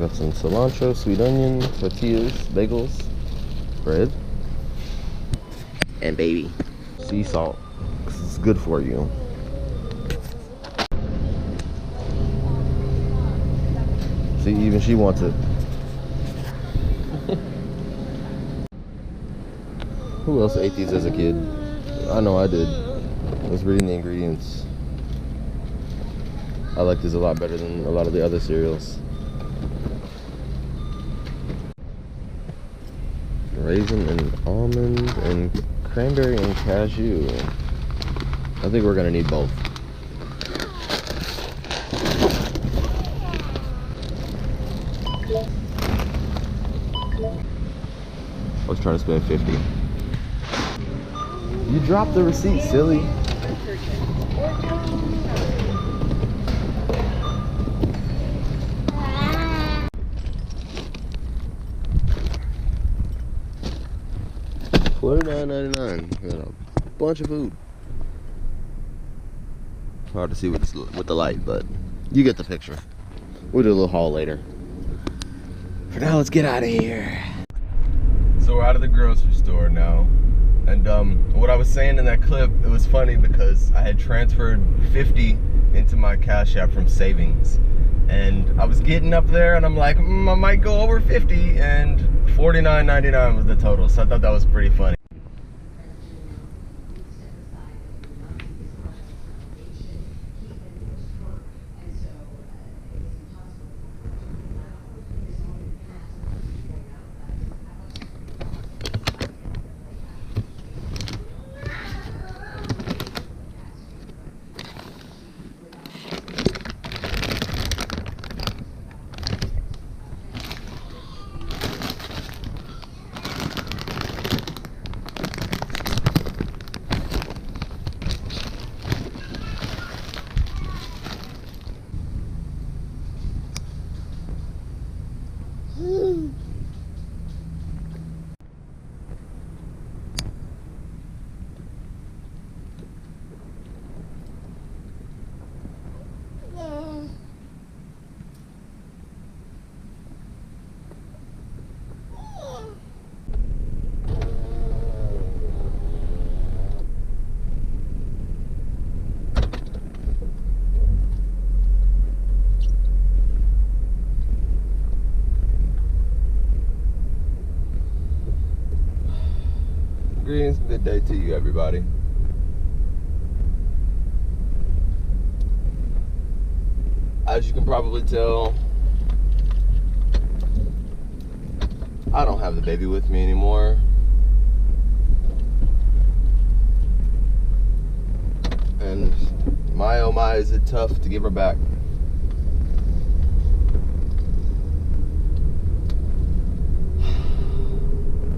Got some cilantro, sweet onion, tortillas, bagels, bread, and baby, sea salt. This is good for you. See, even she wants it. Who else ate these as a kid? I know I did. I was reading the ingredients. I like this a lot better than a lot of the other cereals. Raisin and almond and cranberry and cashew. I think we're gonna need both. I was trying to spend 50. You dropped the receipt, silly. $49.99. Got a bunch of food. Hard to see with the light, but you get the picture. We'll do a little haul later. For now, let's get out of here. So we're out of the grocery store now. And what I was saying in that clip, it was funny because I had transferred 50 into my Cash App from savings. And I was getting up there and I'm like, I might go over 50, and $49.99 was the total. So I thought that was pretty funny. Greetings, good day to you, everybody. As you can probably tell, I don't have the baby with me anymore. And my oh my, is it tough to give her back.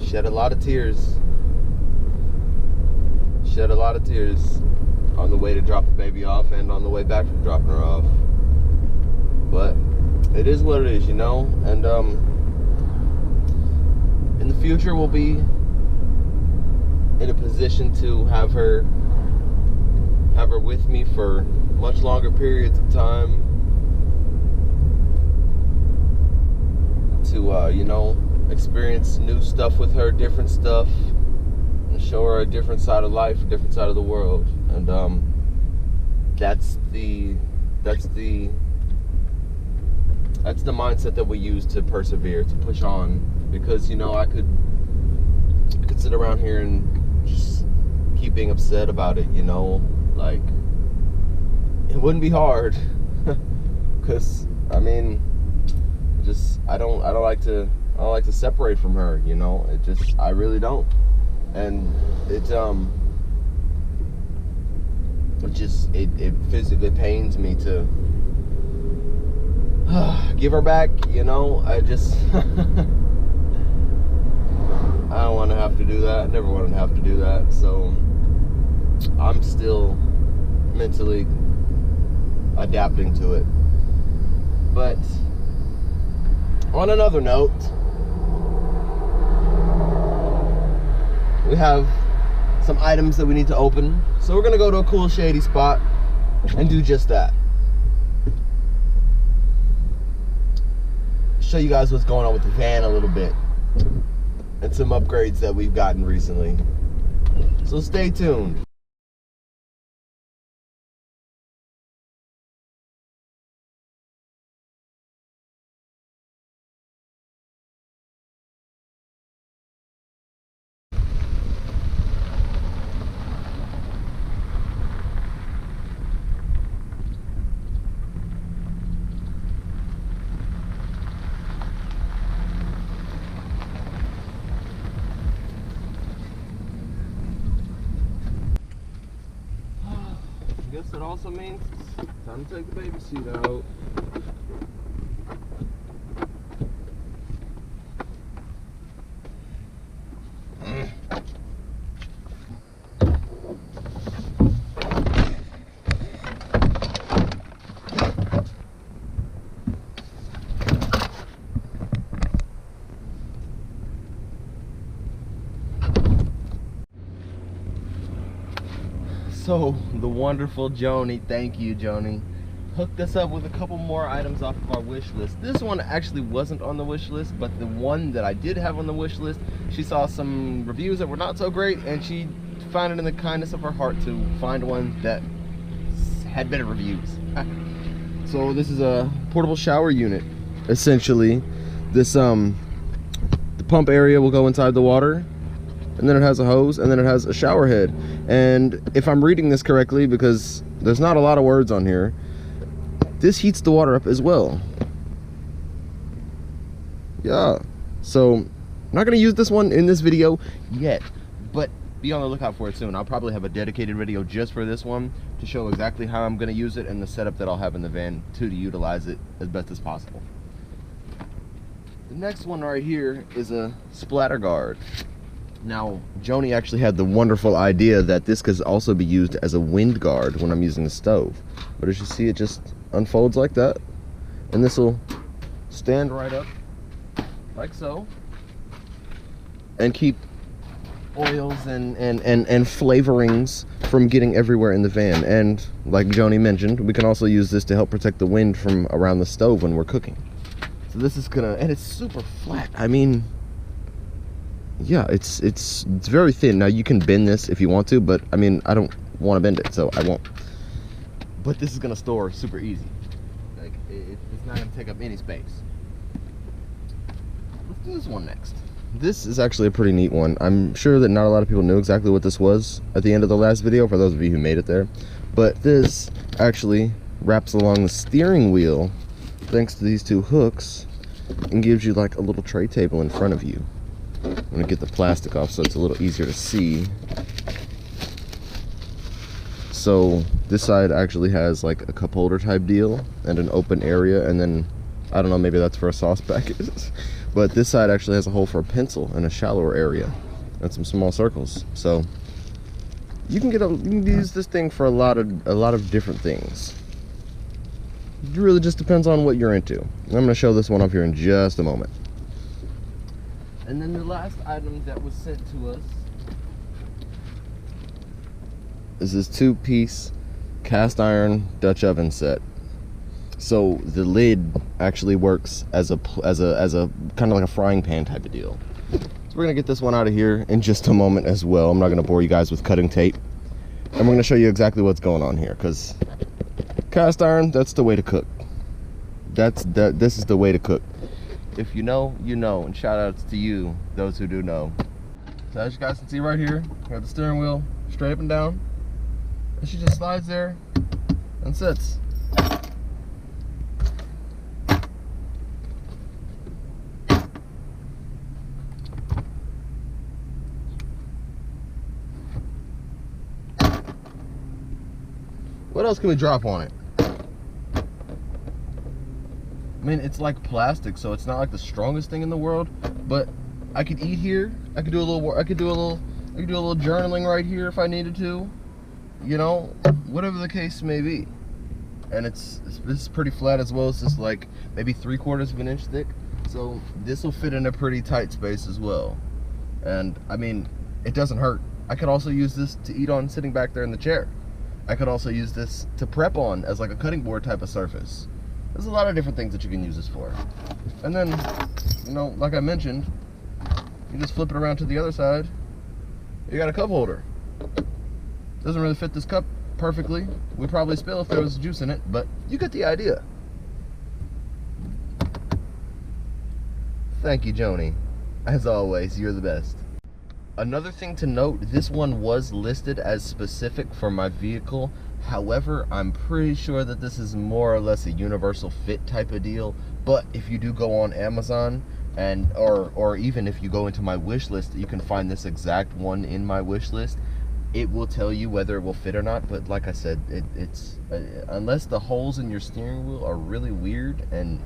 Shed a lot of tears. Shed a lot of tears on the way to drop the baby off and on the way back from dropping her off. But it is what it is, you know. And in the future we'll be in a position to have her with me for much longer periods of time, to you know, experience new stuff with her, different stuff, and show her a different side of life, a different side of the world. And that's the mindset that we use to persevere, to push on. Because, you know, I could sit around here and just keep being upset about it, you know, like, it wouldn't be hard. Because I mean, just I don't like to separate from her, you know. I really don't. And it physically pains me to give her back, you know. I don't want to have to do that. I never wanted to have to do that. So I'm still mentally adapting to it. But on another note, we have some items that we need to open. So we're gonna go to a cool shady spot and do just that. show you guys what's going on with the van a little bit and some upgrades that we've gotten recently. So stay tuned. I guess it also means it's time to take the baby seat out. So the wonderful Joni, thank you Joni, hooked us up with a couple more items off of our wish list. This one actually wasn't on the wish list, but the one that I did have on the wish list, she saw some reviews that were not so great, and she found it in the kindness of her heart to find one that had better reviews. So this is a portable shower unit. Essentially, this the pump area will go inside the water, and then it has a hose, and then it has a shower head. And if I'm reading this correctly, because there's not a lot of words on here, this heats the water up as well. Yeah, so I'm not gonna use this one in this video yet, but be on the lookout for it soon. I'll probably have a dedicated video just for this one to show exactly how I'm gonna use it and the setup that I'll have in the van to utilize it as best as possible. The next one right here is a splatter guard. Now, Joni actually had the wonderful idea that this could also be used as a wind guard when I'm using the stove. But as you see, it just unfolds like that. And this will stand right up, like so. And keep oils and flavorings from getting everywhere in the van. And like Joni mentioned, we can also use this to help protect the wind from around the stove when we're cooking. So this is gonna, and it's super flat. I mean, yeah, it's very thin. Now you can bend this if you want to, but I mean, I don't want to bend it, so I won't. But this is gonna store super easy. Like it's not gonna take up any space. Let's do this one next. This is actually a pretty neat one. I'm sure that not a lot of people knew exactly what this was at the end of the last video, for those of you who made it there. But this actually wraps along the steering wheel thanks to these two hooks and gives you like a little tray table in front of you. I'm gonna get the plastic off so it's a little easier to see. So this side actually has like a cup holder type deal and an open area, and then I don't know, maybe that's for a sauce packet. But this side actually has a hole for a pencil and a shallower area and some small circles. So you can use this thing for a lot of different things. It really just depends on what you're into. I'm gonna show this one up here in just a moment. And then the last item that was sent to us is this 2-piece cast iron Dutch oven set. So the lid actually works as a kind of like a frying pan type of deal. So we're gonna get this one out of here in just a moment as well. I'm not gonna bore you guys with cutting tape, and we're gonna show you exactly what's going on here, because cast iron, that's the way to cook. This is the way to cook. If you know, you know, and shout outs to you, those who do know. So as you guys can see right here, we have the steering wheel straight up and down, and she just slides there and sits. What else can we drop on it? I mean, it's like plastic, so it's not like the strongest thing in the world, but I could eat here. I could do a little journaling right here if I needed to. You know, whatever the case may be. And this is pretty flat as well. It's just like maybe 3/4 of an inch thick. So this will fit in a pretty tight space as well. And I mean, it doesn't hurt. I could also use this to eat on sitting back there in the chair. I could also use this to prep on as like a cutting board type of surface. There's a lot of different things that you can use this for. And then, you know, like I mentioned, you just flip it around to the other side, you got a cup holder. Doesn't really fit this cup perfectly. Would probably spill if there was juice in it, but you get the idea. Thank you, Joni. As always, you're the best. Another thing to note, this one was listed as specific for my vehicle. However, I'm pretty sure that this is more or less a universal fit type of deal. But if you do go on Amazon, and or even if you go into my wish list, you can find this exact one in my wish list. It will tell you whether it will fit or not. But like I said, it's unless the holes in your steering wheel are really weird and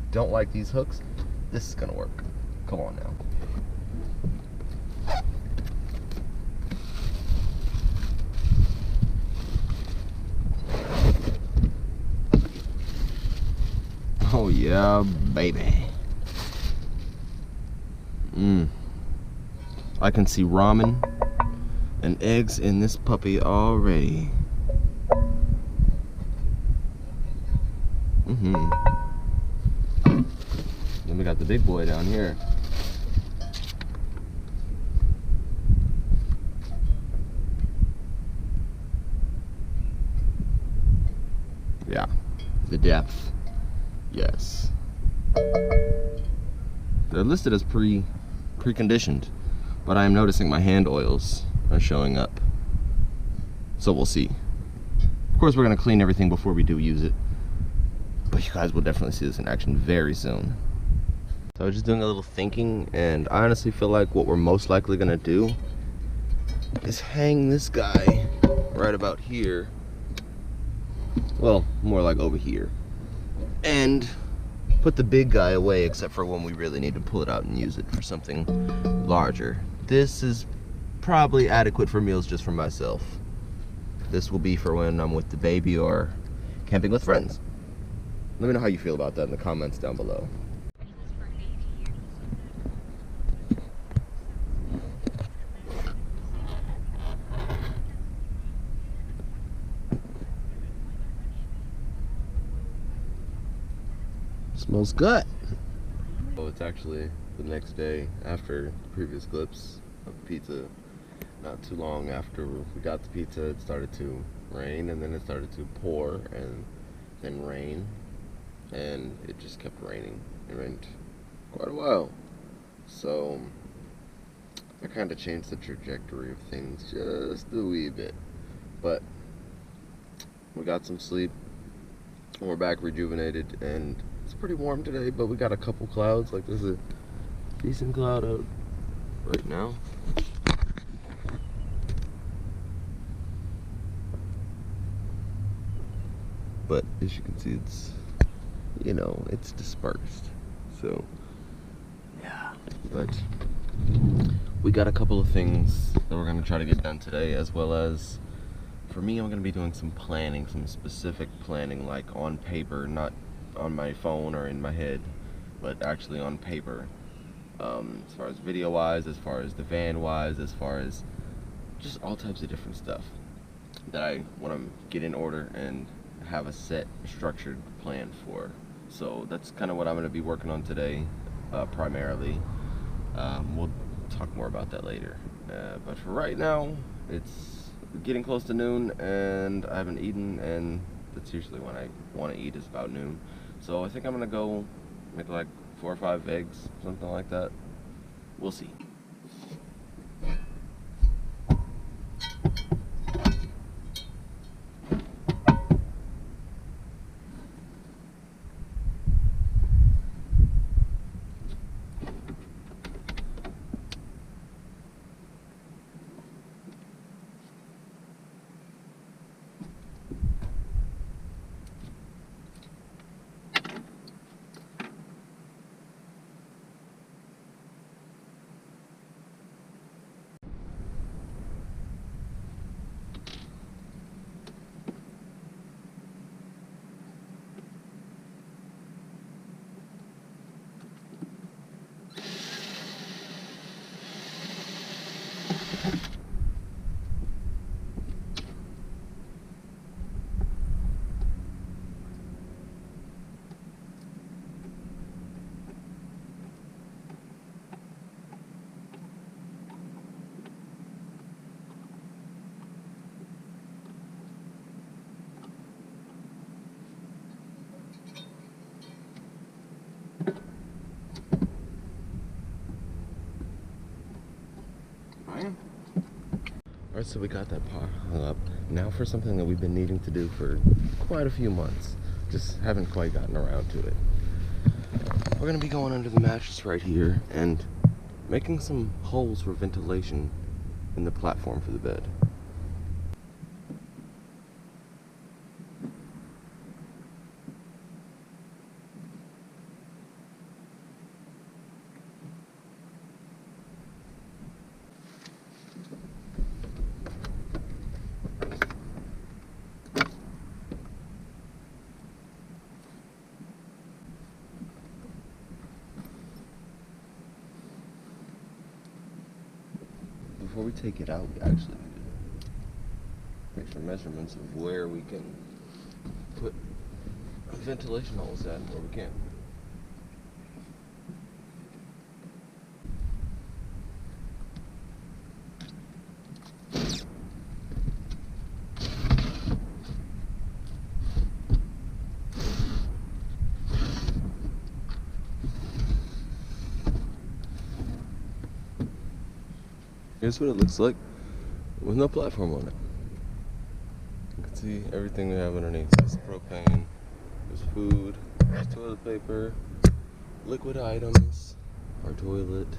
don't like these hooks, this is gonna work. Come on now. Oh yeah, baby. I can see ramen and eggs in this puppy already. Then we got the big boy down here. Yeah, the depth. Yes. They're listed as preconditioned, but I am noticing my hand oils are showing up. So we'll see. Of course, we're gonna clean everything before we do use it, but you guys will definitely see this in action very soon. So I was just doing a little thinking, and I honestly feel like what we're most likely gonna do is hang this guy right about here. Well, more like over here. And put the big guy away, except for when we really need to pull it out and use it for something larger. This is probably adequate for meals just for myself. This will be for when I'm with the baby or camping with friends. Let me know how you feel about that in the comments down below. Smells good. Oh, it's actually the next day after the previous clips of pizza. Not too long after we got the pizza, it started to rain, and then it started to pour, and then rain, and it just kept raining. It rained quite a while. So I kind of changed the trajectory of things just a wee bit. But we got some sleep, and we're back rejuvenated, and it's pretty warm today, but we got a couple clouds. Like, there's a decent cloud out right now. But as you can see, it's, you know, it's dispersed. So, yeah. But we got a couple of things that we're going to try to get done today, as well as, for me, I'm going to be doing some planning, some specific planning, like on paper, not on my phone or in my head, but actually on paper, as far as video wise, as far as the van wise, as far as just all types of different stuff that I want to get in order and have a set structured plan for. So that's kind of what I'm going to be working on today, primarily. We'll talk more about that later, but for right now, it's getting close to noon and I haven't eaten, and that's usually when I want to eat, is about noon. So I think I'm gonna go make like 4 or 5 eggs, something like that. We'll see. Alright, so we got that part hung up. Now for something that we've been needing to do for quite a few months. Just haven't quite gotten around to it. We're gonna be going under the mattress right here and making some holes for ventilation in the platform for the bed. Before we take it out, we actually need to make some measurements of where we can put ventilation holes at and where we can't. Here's what it looks like with no platform on it. You can see everything we have underneath. There's propane, there's food, there's toilet paper, liquid items, our toilet.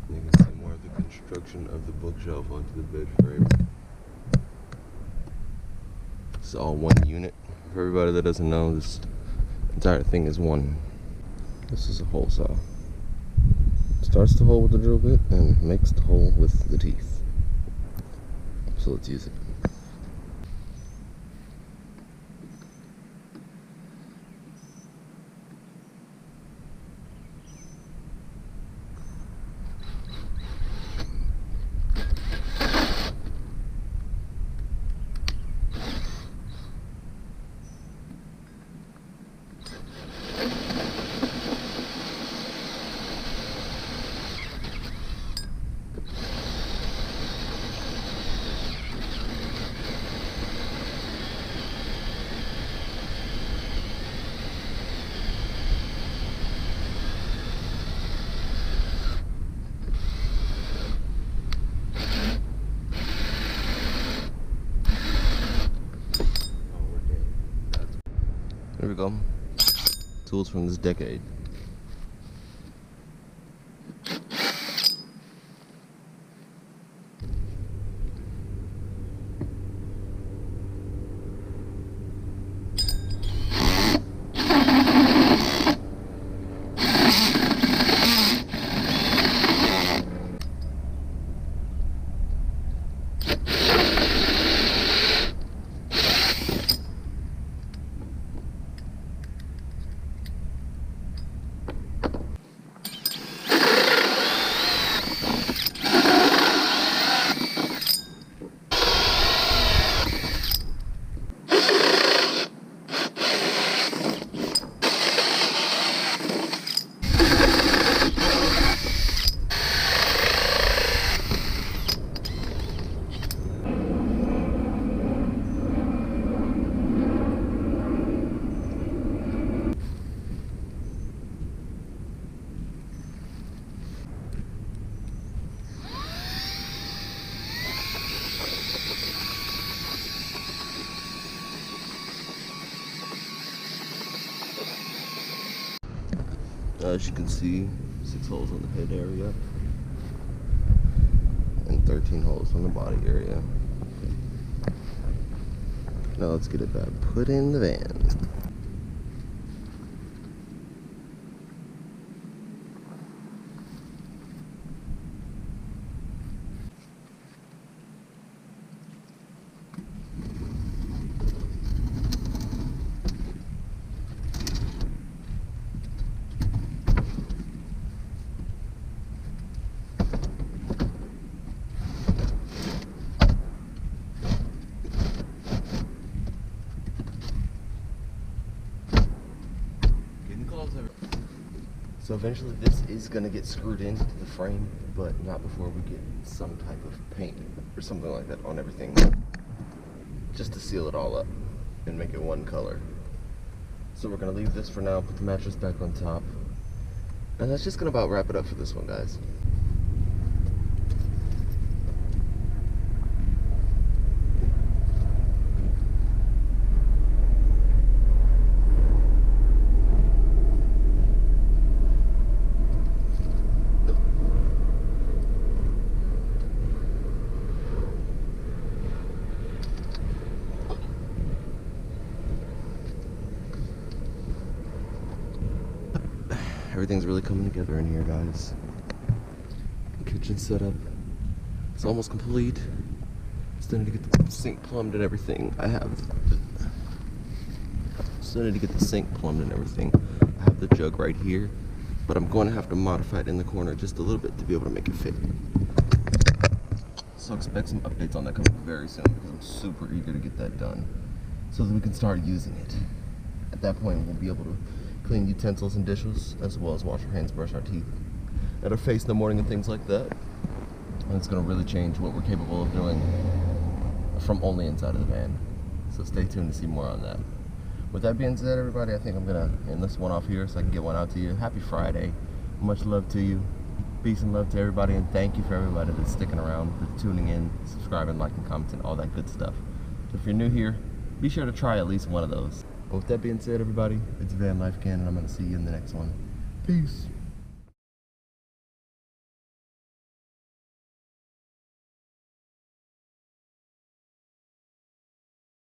And you can see more of the construction of the bookshelf onto the bed frame. It's all one unit. For everybody that doesn't know, this entire thing is one. This is a hole saw. Starts the hole with the drill bit and makes the hole with the teeth. So let's use it. There we go. Tools from this decade. As you can see, 6 holes on the head area and 13 holes on the body area. Now let's get it back put in the van. So eventually this is going to get screwed into the frame, but not before we get some type of paint or something like that on everything, just to seal it all up and make it one color. So we're going to leave this for now, put the mattress back on top, and that's just going to about wrap it up for this one, guys. everything's really coming together in here, guys. Kitchen setup. It's almost complete. Still need to get the sink plumbed and everything. Still need to get the sink plumbed and everything. I have the jug right here, but I'm going to have to modify it in the corner just a little bit to be able to make it fit. So expect some updates on that coming very soon because I'm super eager to get that done so that we can start using it. At that point, we'll be able to clean utensils and dishes as well as wash our hands, brush our teeth, and our face in the morning and things like that. And it's going to really change what we're capable of doing from only inside of the van. So stay tuned to see more on that. With that being said, everybody, I think I'm going to end this one off here so I can get one out to you. Happy Friday. Much love to you. Peace and love to everybody, and thank you for everybody that's sticking around, that's tuning in, subscribing, liking, commenting, all that good stuff. So if you're new here, be sure to try at least one of those. But with that being said, everybody, it's Vanlife Ken, and I'm going to see you in the next one. Peace.